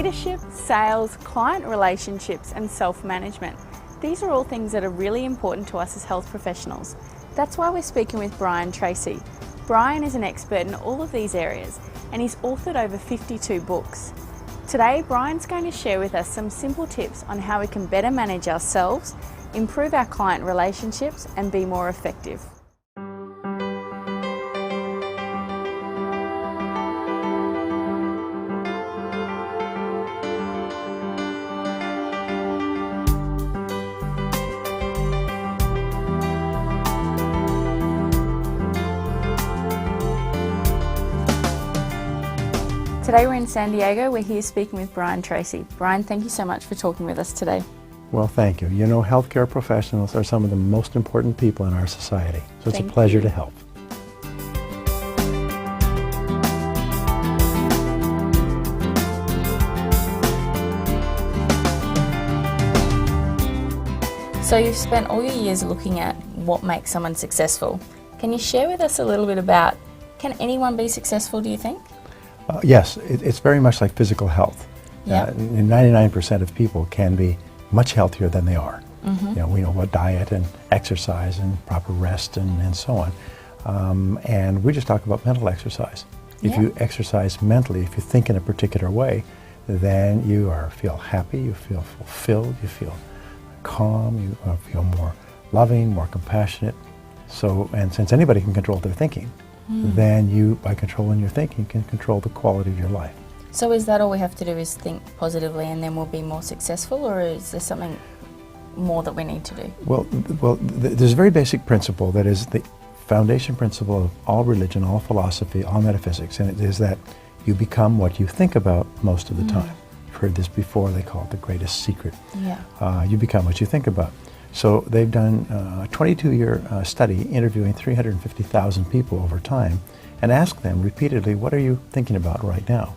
leadership, sales, client relationships, and self-management. These are all things that are really important to us as health professionals. That's why we're speaking with Tracey. Brian is an expert in all of these areas, and he's authored over 52 books. Today, Brian's going to share with us some simple tips on how we can better manage ourselves, improve our client relationships, and be more effective. Today we're in San Diego. We're here speaking with Tracey. Brian, thank you so much for talking with us today. Well, thank you. You know, healthcare professionals are some of the most important people in our society, so it's a pleasure to help. So you've spent all your years looking at what makes someone successful. Can you share with us a little bit about, can anyone be successful, do you think? Yes, it's very much like physical health. 99% of people can be much healthier than they are. Mm-hmm. You know, we know about diet and exercise and proper rest and so on. And we just talk about mental exercise. If you exercise mentally, if you think in a particular way, then you feel happy, you feel fulfilled, you feel calm, you feel more loving, more compassionate. So, and since anybody can control their thinking, then you, by controlling your thinking, can control the quality of your life. So is that all we have to do is think positively and then we'll be more successful, or is there something more that we need to do? Well, there's a very basic principle that is the foundation principle of all religion, all philosophy, all metaphysics, and it is that you become what you think about most of the time. You've heard this before, they call it the greatest secret. Yeah. You become what you think about. So they've done a 22-year study interviewing 350,000 people over time and asked them repeatedly, what are you thinking about right now?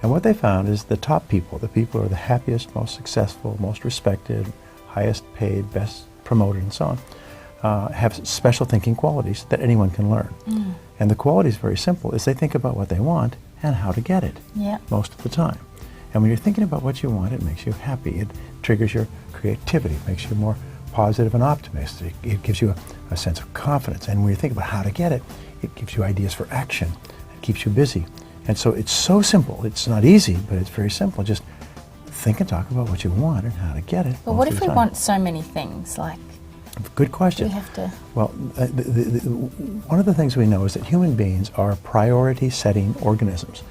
And what they found is the top people, the people who are the happiest, most successful, most respected, highest paid, best promoted, and so on, have special thinking qualities that anyone can learn. And the quality is very simple, is they think about what they want and how to get it most of the time. And when you're thinking about what you want, it makes you happy. It triggers your creativity, makes you more positive and optimistic. It gives you a sense of confidence. And when you think about how to get it, it gives you ideas for action. It keeps you busy. And so it's so simple. It's not easy, but it's very simple. Just think and talk about what you want and how to get it. But what if we want so many things? Like, good question. We have to. Well, one of the things we know is that human beings are priority-setting organisms.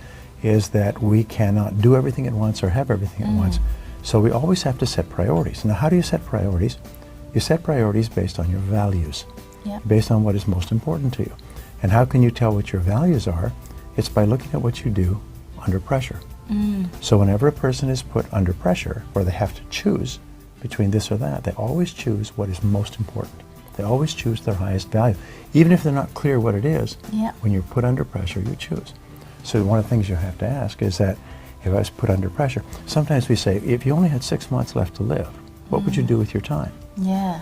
Is that we cannot do everything at once or have everything at once. So we always have to set priorities. Now, how do you set priorities? You set priorities based on your values, based on what is most important to you. And how can you tell what your values are? It's by looking at what you do under pressure. So whenever a person is put under pressure, or they have to choose between this or that, they always choose what is most important. They always choose their highest value. Even if they're not clear what it is, when you're put under pressure, you choose. So one of the things you have to ask is that, if I was put under pressure, sometimes we say, if you only had 6 months left to live, what would you do with your time?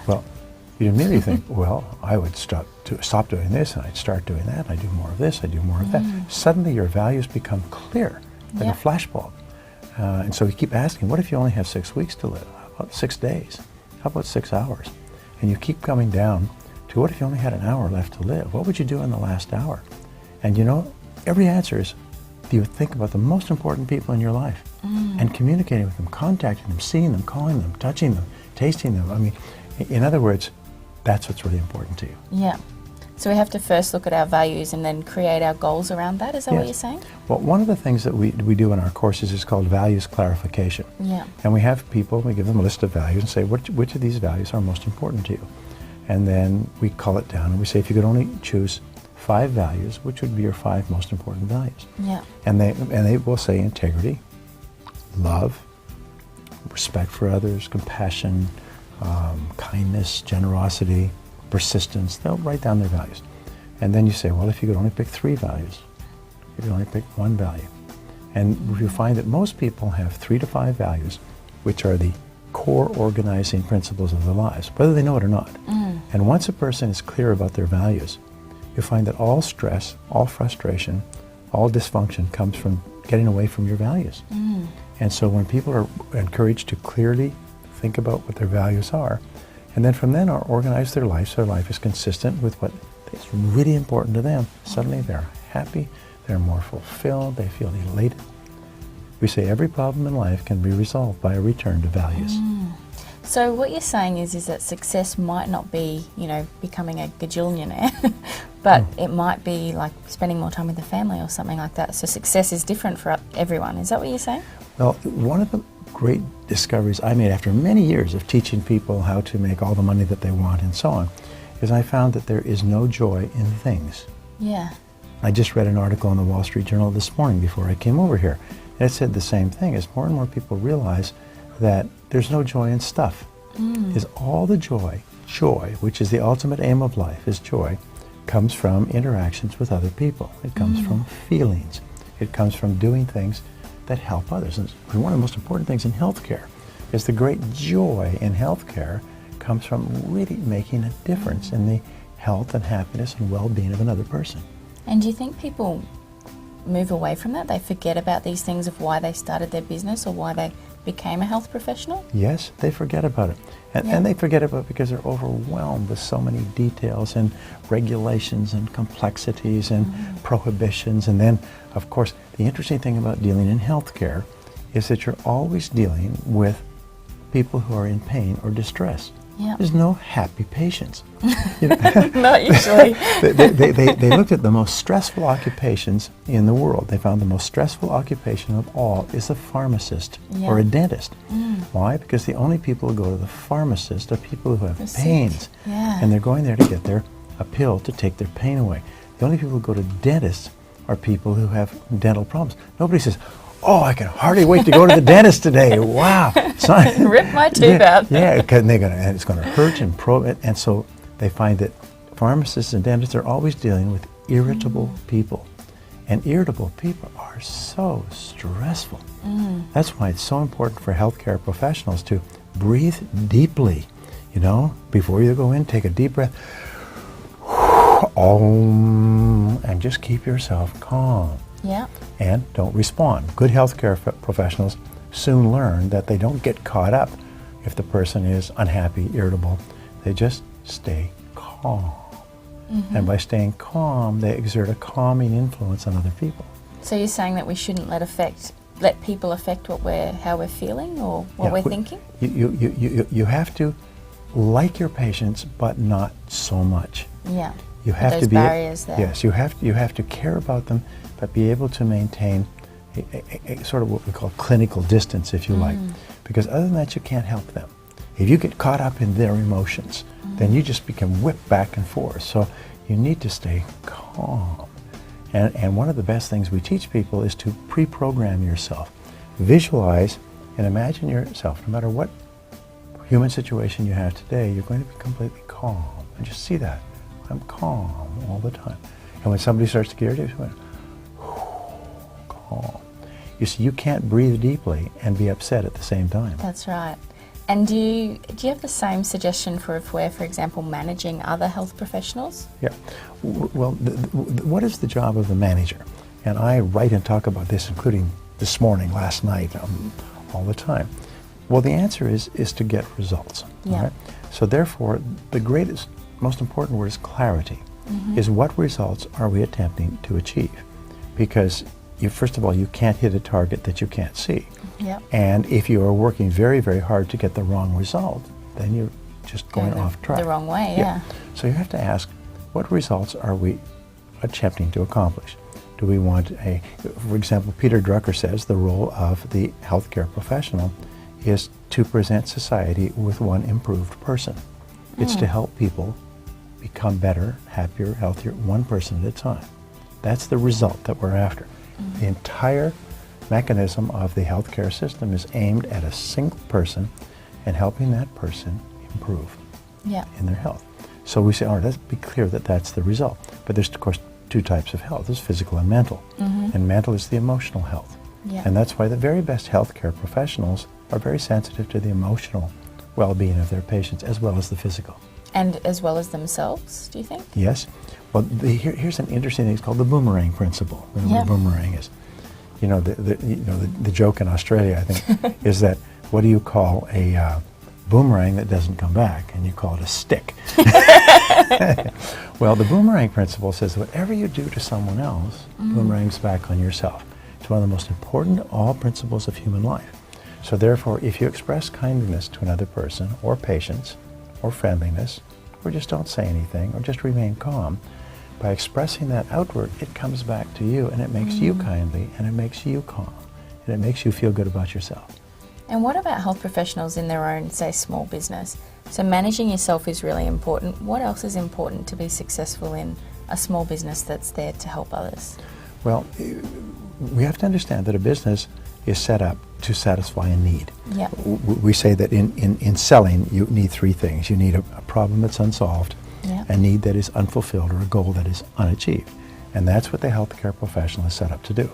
Well, you immediately think, well, I would stop doing this, and I'd start doing that, I'd do more of this, I'd do more of that. Suddenly your values become clear, like a flashbulb. And so you keep asking, what if you only have 6 weeks to live? How about 6 days? How about 6 hours? And you keep coming down to, what if you only had an hour left to live? What would you do in the last hour? And you know, every answer is, you think about the most important people in your life and communicating with them, contacting them, seeing them, calling them, touching them, tasting them. I mean, in other words, that's what's really important to you. Yeah. So we have to first look at our values and then create our goals around that. Is that what you're saying? Well, one of the things that we do in our courses is called values clarification. Yeah. And we have people, we give them a list of values and say, which of these values are most important to you? And then we call it down and we say, if you could only choose 5 values, which would be your 5 most important values? Yeah. And they will say integrity, love, respect for others, compassion, kindness, generosity, persistence. They'll write down their values. And then you say, well, if you could only pick 3 values, you could only pick 1 value. And you find that most people have 3 to 5 values, which are the core organizing principles of their lives, whether they know it or not. And once a person is clear about their values, you find that all stress, all frustration, all dysfunction comes from getting away from your values. And so when people are encouraged to clearly think about what their values are, and then from then on organize their life so their life is consistent with what is really important to them, suddenly they're happy, they're more fulfilled, they feel elated. We say every problem in life can be resolved by a return to values. So what you're saying is that success might not be, becoming a gajillionaire, but it might be like spending more time with the family or something like that. So success is different for everyone. Is that what you're saying? Well, one of the great discoveries I made after many years of teaching people how to make all the money that they want and so on, is I found that there is no joy in things. Yeah. I just read an article in the Wall Street Journal this morning before I came over here. And it said the same thing, as more and more people realize that there's no joy in stuff. Is all the joy, which is the ultimate aim of life, is joy, comes from interactions with other people. It comes from feelings. It comes from doing things that help others. And one of the most important things in healthcare is the great joy in healthcare comes from really making a difference in the health and happiness and well-being of another person. And do you think people move away from that? They forget about these things of why they started their business or why they became a health professional? Yes, they forget about it. And they forget about it because they're overwhelmed with so many details and regulations and complexities and prohibitions. And then, of course, the interesting thing about dealing in healthcare is that you're always dealing with people who are in pain or distress. Yeah. There's no happy patients. Not usually. They looked at the most stressful occupations in the world. They found the most stressful occupation of all is a pharmacist or a dentist. Why? Because the only people who go to the pharmacist are people who have pains. And they're going there to get a pill to take their pain away. The only people who go to dentists are people who have dental problems. Nobody says, oh, I can hardly wait to go to the dentist today. Wow. Rip my tooth out. Yeah, because it's going to hurt and probe it. And so they find that pharmacists and dentists are always dealing with irritable people. And irritable people are so stressful. That's why it's so important for healthcare professionals to breathe deeply. Before you go in, take a deep breath. And just keep yourself calm. Yeah. And don't respond. Good healthcare professionals soon learn that they don't get caught up if the person is unhappy, irritable. They just stay calm. And by staying calm, they exert a calming influence on other people. So you're saying that we shouldn't let people affect how we're feeling or what we're thinking? You have to like your patients, but not so much. Yeah. You have those to be barriers there. Yes, you have to care about them, but be able to maintain a sort of what we call clinical distance, if you like, because other than that, you can't help them. If you get caught up in their emotions, then you just become whipped back and forth. So you need to stay calm. And one of the best things we teach people is to pre-program yourself. Visualize and imagine yourself, no matter what human situation you have today, you're going to be completely calm. And just see that. I'm calm all the time. And when somebody starts to get irritated, calm. You see, you can't breathe deeply and be upset at the same time. That's right. And do you have the same suggestion if we're, for example, managing other health professionals? Yeah. Well, what is the job of the manager? And I write and talk about this, including this morning, last night, all the time. Well, the answer is to get results. Yeah. Right? So therefore, the greatest, most important word is clarity. Is what results are we attempting to achieve? Because first of all, you can't hit a target that you can't see. Yep. And if you are working very, very hard to get the wrong result, then you're just going off track. The wrong way, yeah. So you have to ask, what results are we attempting to accomplish? Do we want for example, Peter Drucker says the role of the healthcare professional is to present society with one improved person. It's to help people become better, happier, healthier, one person at a time. That's the result that we're after. The entire mechanism of the healthcare system is aimed at a single person and helping that person improve in their health. So we say, all right, let's be clear that that's the result. But there's, of course, two types of health. There's physical and mental. And mental is the emotional health. And that's why the very best healthcare professionals are very sensitive to the emotional well-being of their patients as well as the physical. And as well as themselves, do you think? Yes. Well, here's an interesting thing. It's called the boomerang principle. The boomerang is, You know, the joke in Australia, I think, is that what do you call a boomerang that doesn't come back? And you call it a stick. Well, the boomerang principle says whatever you do to someone else boomerangs back on yourself. It's one of the most important of all principles of human life. So therefore, if you express kindness to another person, or patience, or friendliness, or just don't say anything, or just remain calm, by expressing that outward, it comes back to you, and it makes you kindly, and it makes you calm, and it makes you feel good about yourself. And what about health professionals in their own, say, small business? So managing yourself is really important. What else is important to be successful in a small business that's there to help others? Well, we have to understand that a business is set up to satisfy a need. Yeah. We say that in selling, you need three things. You need a problem that's unsolved, a need that is unfulfilled, or a goal that is unachieved. And that's what the healthcare professional is set up to do.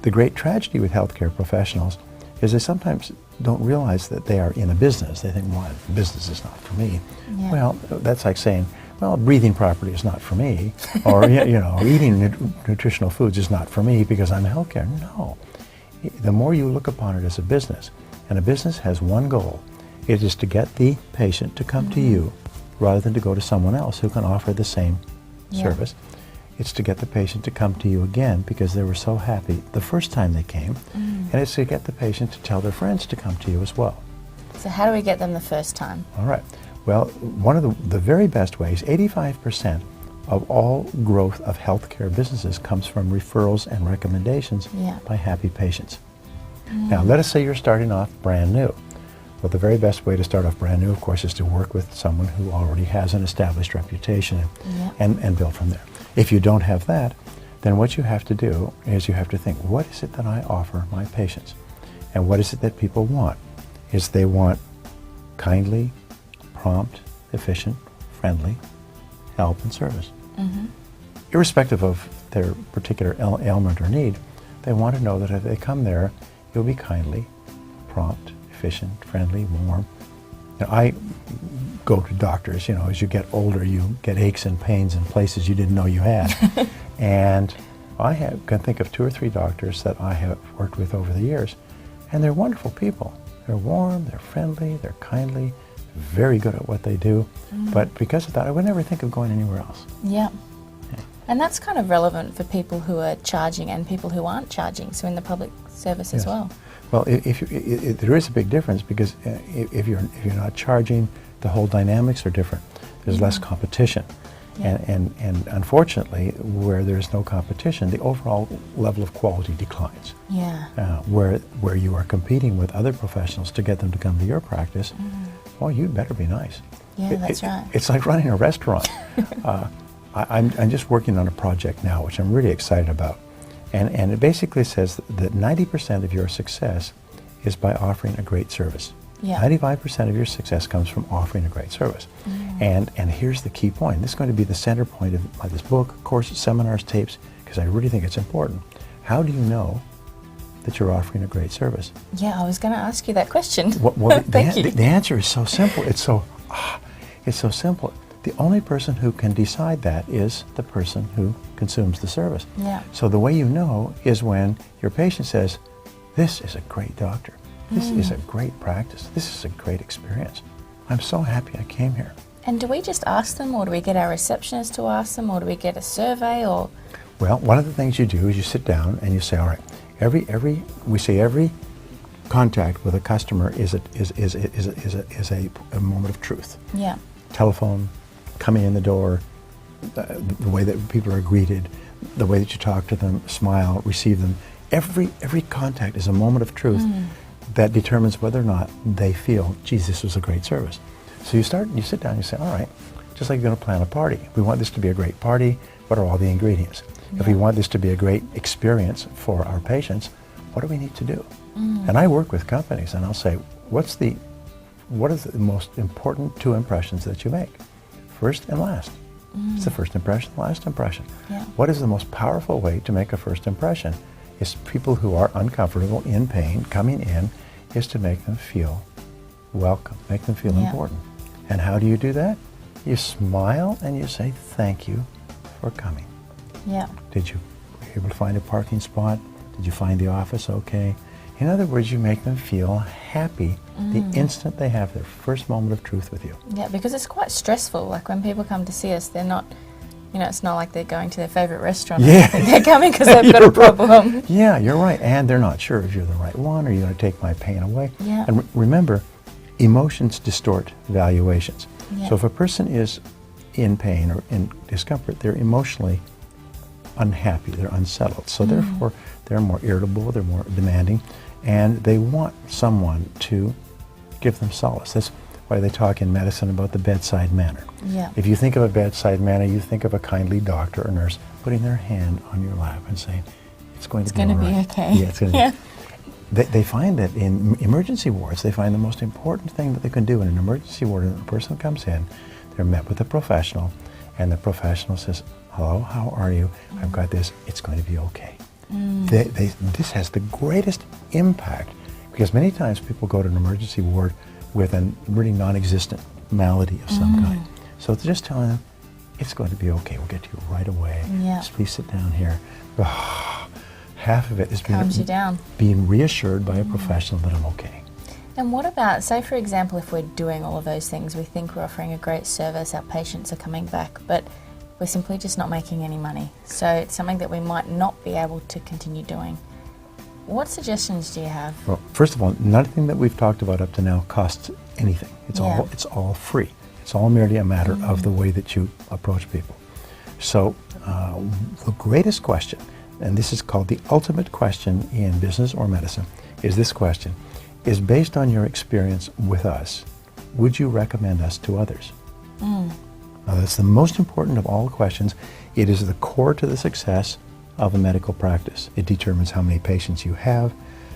The great tragedy with healthcare professionals is they sometimes don't realize that they are in a business. They think, well, business is not for me. Yeah. Well, that's like saying, well, breathing properly is not for me, or eating nutritional foods is not for me because I'm healthcare. No. The more you look upon it as a business, and a business has one goal, it is to get the patient to come to you rather than to go to someone else who can offer the same service. It's to get the patient to come to you again because they were so happy the first time they came, and it's to get the patient to tell their friends to come to you as well. So how do we get them the first time? All right. Well, one of the very best ways, 85% of all growth of healthcare businesses comes from referrals and recommendations by happy patients. Now, let us say you're starting off brand new. Well, the very best way to start off brand new, of course, is to work with someone who already has an established reputation and build from there. If you don't have that, then what you have to do is you have to think, what is it that I offer my patients? And what is it that people want? Is they want kindly, prompt, efficient, friendly help and service. Irrespective of their particular ailment or need, they want to know that if they come there, you'll be kindly, prompt, efficient, friendly, warm. I go to doctors, as you get older, you get aches and pains in places you didn't know you had. And I can think of 2 or 3 doctors that I have worked with over the years, and they're wonderful people. They're warm, they're friendly, they're kindly, very good at what they do. But because of that, I would never think of going anywhere else. Yeah. And that's kind of relevant for people who are charging and people who aren't charging, so in the public service as well. Well, there is a big difference because if you're not charging, the whole dynamics are different. There's less competition. And unfortunately, where there's no competition, the overall level of quality declines. Where you are competing with other professionals to get them to come to your practice, well, you'd better be nice. That's right. It's like running a restaurant. I'm just working on a project now, which I'm really excited about. And it basically says that 90% of your success is by offering a great service. 95% of your success comes from offering a great service. And here's the key point. This is going to be the center point of this book, courses, seminars, tapes, because I really think it's important. How do you know that you're offering a great service? I was going to ask you that question. The answer is so simple. It's so simple. The only person who can decide that is the person who consumes the service. So the way you know is when your patient says, this is a great doctor. This is a great practice. This is a great experience. I'm so happy I came here. And do we just ask them, or do we get our receptionist to ask them, or do we get a survey, or? Well, one of the things you do is you sit down and you say, all right, every contact with a customer is a moment of truth. Telephone, coming in the door, the way that people are greeted, the way that you talk to them, smile, receive them. Every contact is a moment of truth that determines whether or not they feel, geez, this was a great service. So you sit down and you say, all right, just like you're going to plan a party. If we want this to be a great party, what are all the ingredients? If we want this to be a great experience for our patients, what do we need to do? And I work with companies and I'll say, what are the most important 2 impressions that you make? First and last. It's the first impression, last impression. What is the most powerful way to make a first impression? Is people who are uncomfortable, in pain, coming in, is to make them feel welcome, make them feel important. And how do you do that? You smile and you say, thank you for coming. Were you able to find a parking spot? Did you find the office okay? In other words, you make them feel happy the instant they have their first moment of truth with you. Yeah, because it's quite stressful. Like when people come to see us, they're not, it's not like they're going to their favourite restaurant. Yeah. They're coming because they've got a problem. Yeah, you're right. And they're not sure if you're the right one, or you're going to take my pain away. Yeah. And remember, emotions distort valuations. Yeah. So if a person is in pain or in discomfort, they're emotionally unhappy, they're unsettled. So therefore, they're more irritable, they're more demanding, and they want someone to give them solace. That's why they talk in medicine about the bedside manner. Yeah. If you think of a bedside manner, you think of a kindly doctor or nurse putting their hand on your lap and saying, it's going to be all right. It's going to be okay. Yeah, it's going to be. They find that in emergency wards, they find the most important thing that they can do in an emergency ward, when a person comes in, they're met with a professional, and the professional says, hello, how are you? I've got this, it's going to be okay. This has the greatest impact, because many times people go to an emergency ward with a really non-existent malady of some kind. So it's just telling them, it's going to be okay, we'll get to you right away. Yeah. Just please sit down here. Half of it is Calms you down. being reassured by a professional that I'm okay. And what about, say for example, if we're doing all of those things, we think we're offering a great service, our patients are coming back, but we're simply just not making any money. So it's something that we might not be able to continue doing. What suggestions do you have? Well, first of all, nothing that we've talked about up to now costs anything. It's all free. It's all merely a matter of the way that you approach people. So the greatest question, and this is called the ultimate question in business or medicine, is this question: is based on your experience with us, would you recommend us to others? Now, that's the most important of all questions. It is the core to the success of a medical practice. It determines how many patients you have,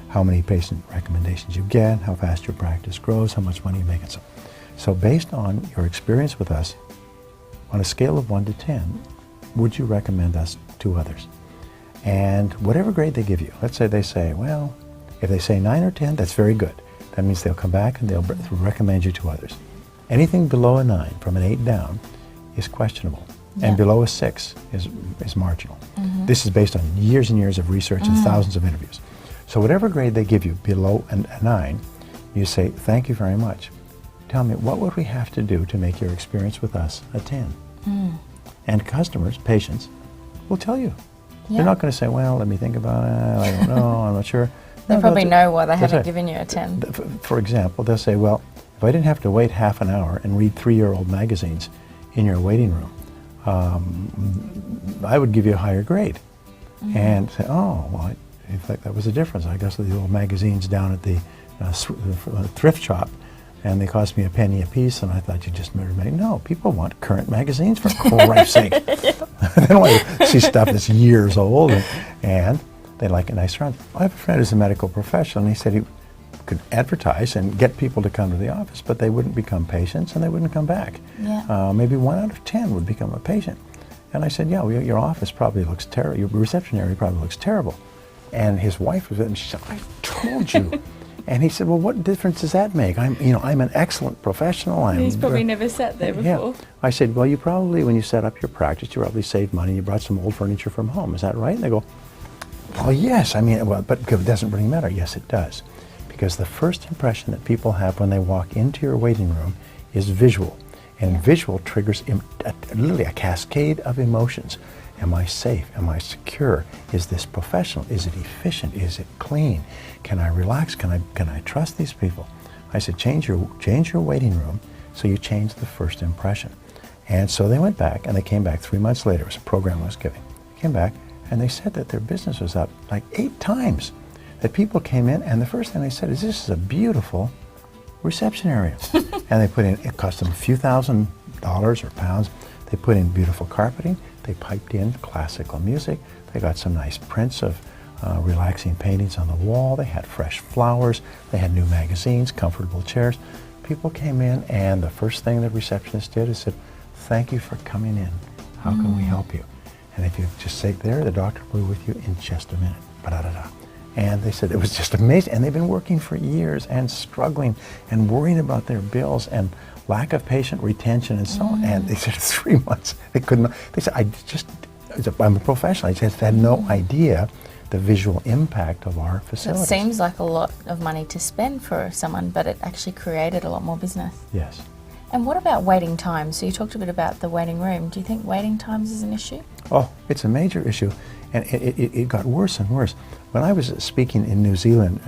how many patient recommendations you get, how fast your practice grows, how much money you make, and so on. So based on your experience with us, on a scale of 1 to 10, would you recommend us to others? And whatever grade they give you, let's say they say, well, if they say 9 or 10, that's very good. That means they'll come back and they'll recommend you to others. Anything below a 9, from an 8 down, is questionable. And below a 6 is marginal. This is based on years and years of research and thousands of interviews. So whatever grade they give you below a 9, you say, thank you very much. Tell me, what would we have to do to make your experience with us a 10? And customers, patients, will tell you. They're not going to say, well, let me think about it, I don't know, I'm not sure. They probably know why they haven't given you a 10. For example, they'll say, well, if I didn't have to wait half an hour and read 3-year-old magazines in your waiting room, I would give you a higher grade. And say, oh, well, in fact, that was the difference. I got the old magazines down at the thrift shop, and they cost me a penny a piece, and I thought you just murdered me. No, people want current magazines, for Christ's sake. They don't want to see stuff that's years old, and they like a nice round. I have a friend who's a medical professional, and he said he could advertise and get people to come to the office, but they wouldn't become patients and they wouldn't come back. Maybe 1 out of 10 would become a patient. And I said, yeah, well, your office probably looks terrible, your reception area probably looks terrible. And his wife was there, and she said, I told you. And he said, well, what difference does that make? I'm an excellent professional. He's probably never sat there before. Yeah. I said, well, you probably, when you set up your practice, you probably saved money, you brought some old furniture from home. Is that right? And they go, well, yes. But it doesn't really matter. Yes, it does. Because the first impression that people have when they walk into your waiting room is visual. And visual triggers literally a cascade of emotions. Am I safe? Am I secure? Is this professional? Is it efficient? Is it clean? Can I relax? Can I trust these people? I said, change your waiting room so you change the first impression. And so they went back, and they came back 3 months later. It was a program I was giving. They came back, and they said that their business was up like 8 times. That people came in, and the first thing they said is, this is a beautiful reception area. And they put in, it cost them a few $1,000s or pounds. They put in beautiful carpeting. They piped in classical music. They got some nice prints of relaxing paintings on the wall. They had fresh flowers. They had new magazines, comfortable chairs. People came in, and the first thing the receptionist did is said, thank you for coming in. How can we help you? And if you just sit there, the doctor will be with you in just a minute. Ba-da-da-da. And they said it was just amazing. And they've been working for years and struggling and worrying about their bills and lack of patient retention and so on. And they said 3 months, they couldn't, they said, I'm a professional. I just had no idea the visual impact of our It facilities. seems like a lot of money to spend for someone, but it actually created a lot more business. Yes. And what about waiting times? So you talked a bit about the waiting room. Do you think waiting times is an issue? Oh, it's a major issue, and it got worse and worse. When I was speaking in New Zealand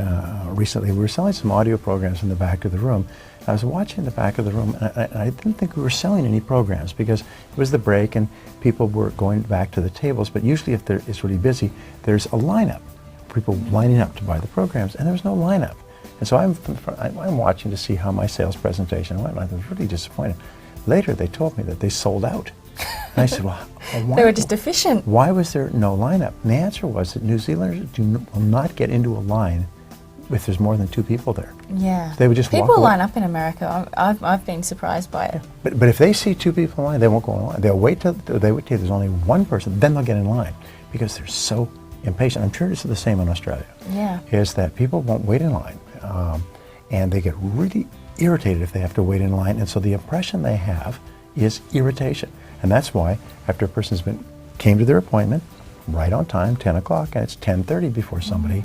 recently, we were selling some audio programs in the back of the room. I was watching the back of the room, and I didn't think we were selling any programs because it was the break and people were going back to the tables. But usually if it's really busy, there's a lineup, people lining up to buy the programs, and there was no lineup. And so I'm watching to see how my sales presentation went, and I was really disappointed. Later, they told me that they sold out. And I said, well, why? They were just efficient. Why was there no lineup? And the answer was that New Zealanders will not get into a line if there's more than 2 people there. Yeah. They would just walk People away. line up in America. I've been surprised by it. But if they see 2 people in line, they won't go in line. They'll wait till there's only 1 person, then they'll get in line because they're so impatient. I'm sure this is the same in Australia. Yeah. Is that people won't wait in line, and they get really irritated if they have to wait in line, and so the impression they have is irritation. And that's why after a person's came to their appointment right on time, 10 o'clock, and it's 10:30 before somebody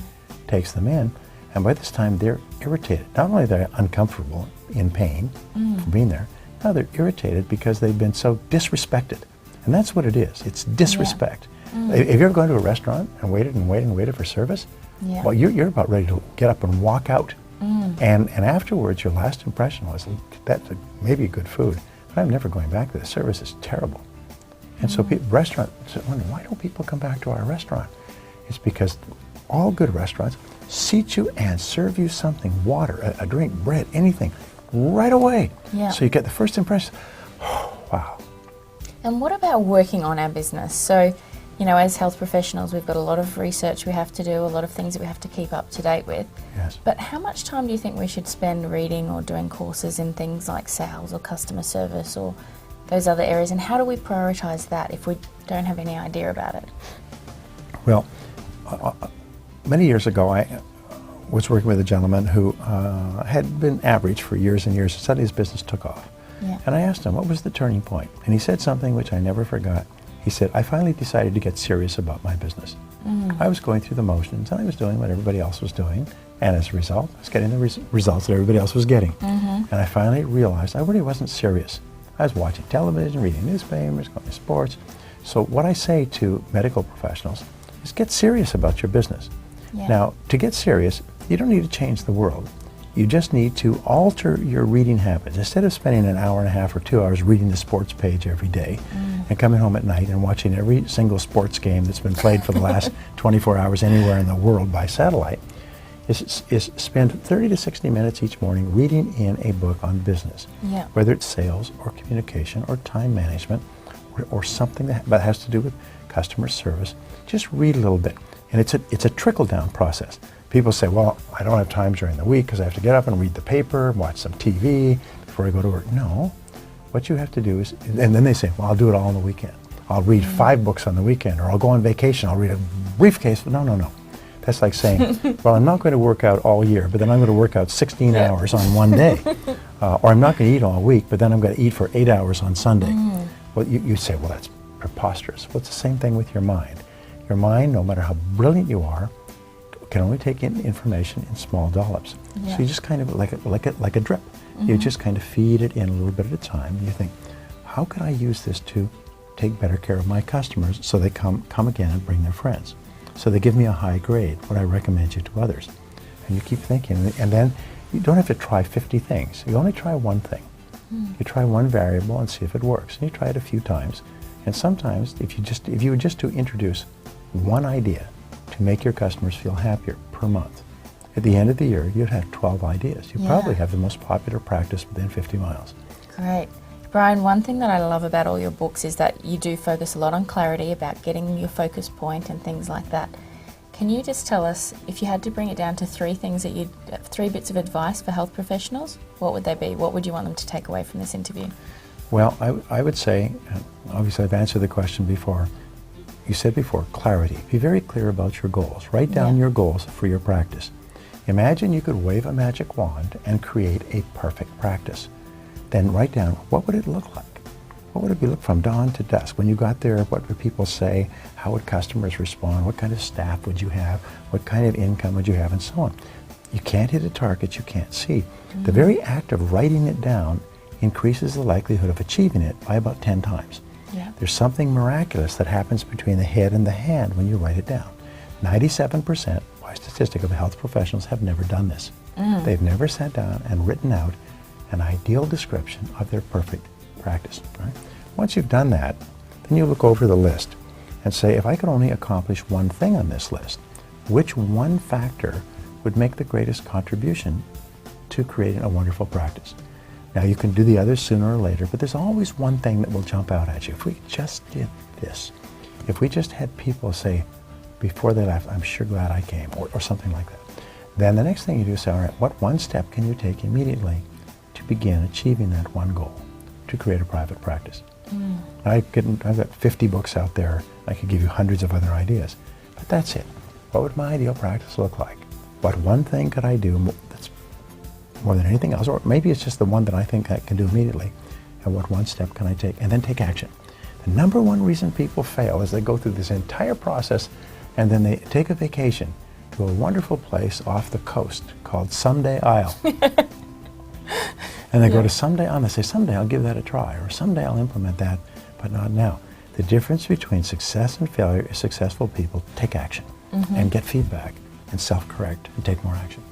takes them in, and by this time they're irritated. Not only are they uncomfortable, in pain for being there, now they're irritated because they've been so disrespected. And that's what it is. It's disrespect. Have you ever gone to a restaurant and waited for service? Yeah. Well, you're about ready to get up and walk out. And afterwards, your last impression was, that's maybe good food, but I'm never going back there. The service is terrible. And so restaurants wonder, why don't people come back to our restaurant? It's because all good restaurants seat you and serve you something, water, a drink, bread, anything, right away. Yeah. So you get the first impression, oh, wow. And what about working on our business? So, you know, as health professionals, we've got a lot of research we have to do, a lot of things that we have to keep up to date with. Yes. But how much time do you think we should spend reading or doing courses in things like sales or customer service or those other areas? And how do we prioritize that if we don't have any idea about it? Well, many years ago, I was working with a gentleman who had been average for years and years. Suddenly his business took off. Yeah. And I asked him, what was the turning point? And he said something which I never forgot. He said, I finally decided to get serious about my business. I was going through the motions, and I was doing what everybody else was doing, and as a result, I was getting the results that everybody else was getting. And I finally realized I really wasn't serious. I was watching television, reading newspapers, going to sports. So what I say to medical professionals is get serious about your business. Yeah. Now, to get serious, you don't need to change the world. You just need to alter your reading habits. Instead of spending an hour and a half or 2 hours reading the sports page every day and coming home at night and watching every single sports game that's been played for the last 24 hours anywhere in the world by satellite, is spend 30 to 60 minutes each morning reading in a book on business. Yeah. Whether it's sales or communication or time management or something that has to do with customer service, just read a little bit. And it's a trickle-down process. People say, well, I don't have time during the week because I have to get up and read the paper, watch some TV before I go to work. No. What you have to do is, and then they say, well, I'll do it all on the weekend. I'll read 5 books on the weekend, or I'll go on vacation. I'll read a briefcase. No. That's like saying, well, I'm not going to work out all year, but then I'm going to work out 16 hours on one day. Or I'm not going to eat all week, but then I'm going to eat for 8 hours on Sunday. Well, you say, well, that's preposterous. Well, it's the same thing with your mind. Your mind, no matter how brilliant you are, can only take in information in small dollops. Yeah. So you just kind of like a drip. You just kind of feed it in a little bit at a time. And you think, how can I use this to take better care of my customers so they come again and bring their friends? So they give me a high grade, what I recommend you to others. And you keep thinking, and then you don't have to try 50 things. You only try one thing. You try one variable and see if it works. And you try it a few times. And sometimes, if you were just to introduce one idea to make your customers feel happier per month, at the end of the year, you'd have 12 ideas. You probably have the most popular practice within 50 miles. Great. Brian, one thing that I love about all your books is that you do focus a lot on clarity about getting your focus point and things like that. Can you just tell us, if you had to bring it down to 3 things that 3 bits of advice for health professionals, what would they be? What would you want them to take away from this interview? Well, I would say, obviously I've answered the question before. You said before, clarity. Be very clear about your goals. Write down your goals for your practice. Imagine you could wave a magic wand and create a perfect practice. Then write down, what would it look like? What would it be like from dawn to dusk? When you got there, what would people say? How would customers respond? What kind of staff would you have? What kind of income would you have? And so on. You can't hit a target you can't see. The very act of writing it down increases the likelihood of achieving it by about 10 times. Yeah. There's something miraculous that happens between the head and the hand when you write it down. 97%, by statistic, of health professionals have never done this. They've never sat down and written out an ideal description of their perfect practice. Right? Once you've done that, then you look over the list and say, if I could only accomplish one thing on this list, which one factor would make the greatest contribution to creating a wonderful practice? Now, you can do the others sooner or later, but there's always one thing that will jump out at you. If we just did this, if we just had people say before they left, I'm sure glad I came, or something like that, then the next thing you do is say, all right, what one step can you take immediately to begin achieving that one goal, to create a private practice? I've got 50 books out there. I could give you hundreds of other ideas, but that's it. What would my ideal practice look like? What one thing could I do that's more than anything else? Or maybe it's just the one that I think I can do immediately. And what one step can I take? And then take action. The number one reason people fail is they go through this entire process and then they take a vacation to a wonderful place off the coast called Someday Isle. And they go to Someday Isle and they say, someday I'll give that a try, or someday I'll implement that, but not now. The difference between success and failure is successful people take action and get feedback and self-correct and take more action.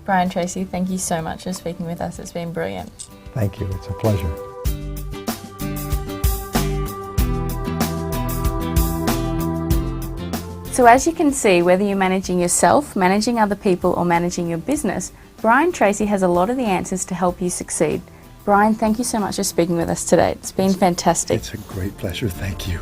Brian Tracey, thank you so much for speaking with us. It's been brilliant. Thank you. It's a pleasure. So as you can see, whether you're managing yourself, managing other people, or managing your business, Brian Tracey has a lot of the answers to help you succeed. Brian, thank you so much for speaking with us today. It's been fantastic. It's a great pleasure. Thank you.